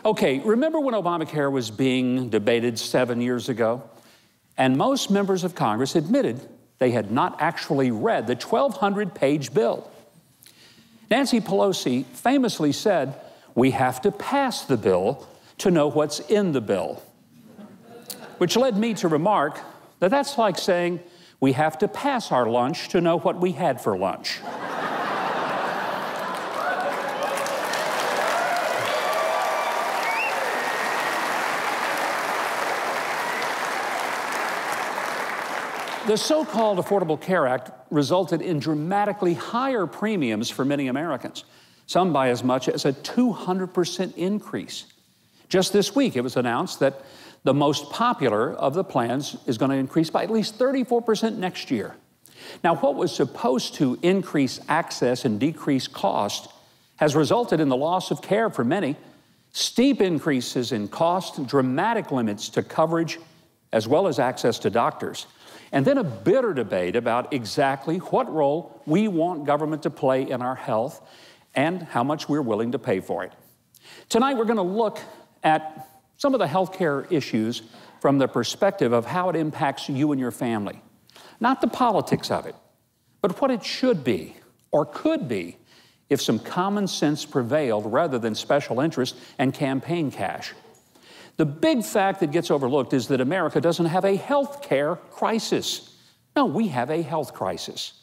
Okay, remember when Obamacare was being debated 7 years ago? And most members of Congress admitted they had not actually read the 1,200-page bill. Nancy Pelosi famously said, "We have to pass the bill to know what's in the bill," which led me to remark that that's like saying we have to pass our lunch to know what we had for lunch. The so-called Affordable Care Act resulted in dramatically higher premiums for many Americans, some by as much as a 200% increase. Just this week, it was announced that the most popular of the plans is going to increase by at least 34% next year. Now, what was supposed to increase access and decrease cost has resulted in the loss of care for many, steep increases in cost, dramatic limits to coverage, as well as access to doctors, and then a bitter debate about exactly what role we want government to play in our health and how much we're willing to pay for it. Tonight, we're going to look at some of the healthcare issues from the perspective of how it impacts you and your family. Not the politics of it, but what it should be or could be if some common sense prevailed rather than special interest and campaign cash. The big fact that gets overlooked is that America doesn't have a health care crisis. No, we have a health crisis.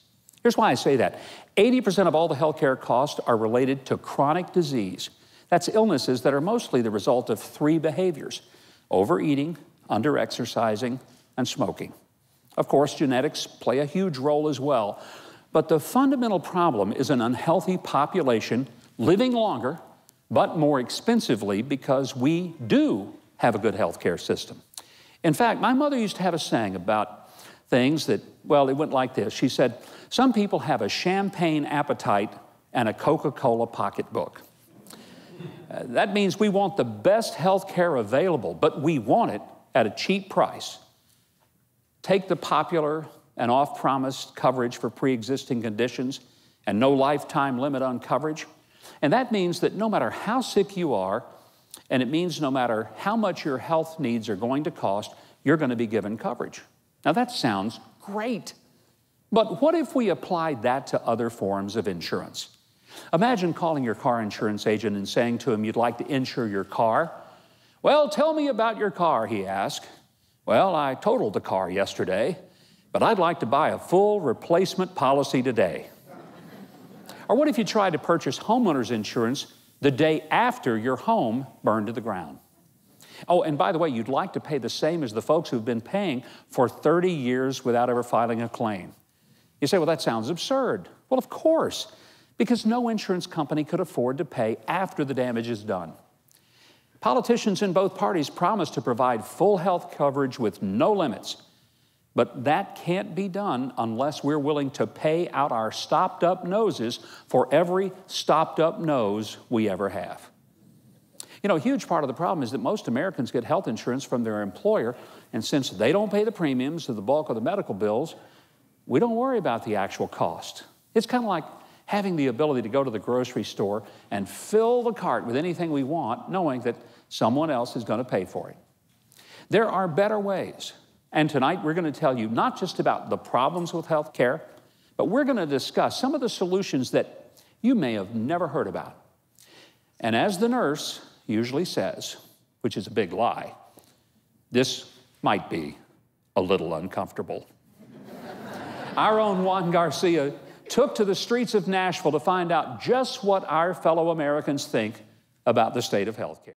Here's why I say that. 80% of all the health care costs are related to chronic disease. That's illnesses that are mostly the result of three behaviors: overeating, underexercising, and smoking. Of course, genetics play a huge role as well. But the fundamental problem is an unhealthy population living longer, but more expensively because we do have a good health care system. In fact, my mother used to have a saying about things that, well, it went like this. She said, "Some people have a champagne appetite and a Coca-Cola pocketbook." That means we want the best health care available, but we want it at a cheap price. Take the popular and oft-promised coverage for pre-existing conditions and no lifetime limit on coverage. And that means that no matter how sick you are, and it means no matter how much your health needs are going to cost, you're going to be given coverage. Now that sounds great, but what if we applied that to other forms of insurance? Imagine calling your car insurance agent and saying to him you'd like to insure your car. "Well, tell me about your car," he asked. "Well, I totaled the car yesterday, but I'd like to buy a full replacement policy today." Or what if you tried to purchase homeowners insurance the day after your home burned to the ground? Oh, and by the way, you'd like to pay the same as the folks who've been paying for 30 years without ever filing a claim. You say, "Well, that sounds absurd." Well, of course, because no insurance company could afford to pay after the damage is done. Politicians in both parties promise to provide full health coverage with no limits. But that can't be done unless we're willing to pay out our stopped-up noses for every stopped-up nose we ever have. You know, a huge part of the problem is that most Americans get health insurance from their employer, and since they don't pay the premiums or the bulk of the medical bills, we don't worry about the actual cost. It's kind of like having the ability to go to the grocery store and fill the cart with anything we want, knowing that someone else is going to pay for it. There are better ways. And tonight, we're going to tell you not just about the problems with health care, but we're going to discuss some of the solutions that you may have never heard about. And as the nurse usually says, which is a big lie, this might be a little uncomfortable. Our own Juan Garcia took to the streets of Nashville to find out just what our fellow Americans think about the state of health care.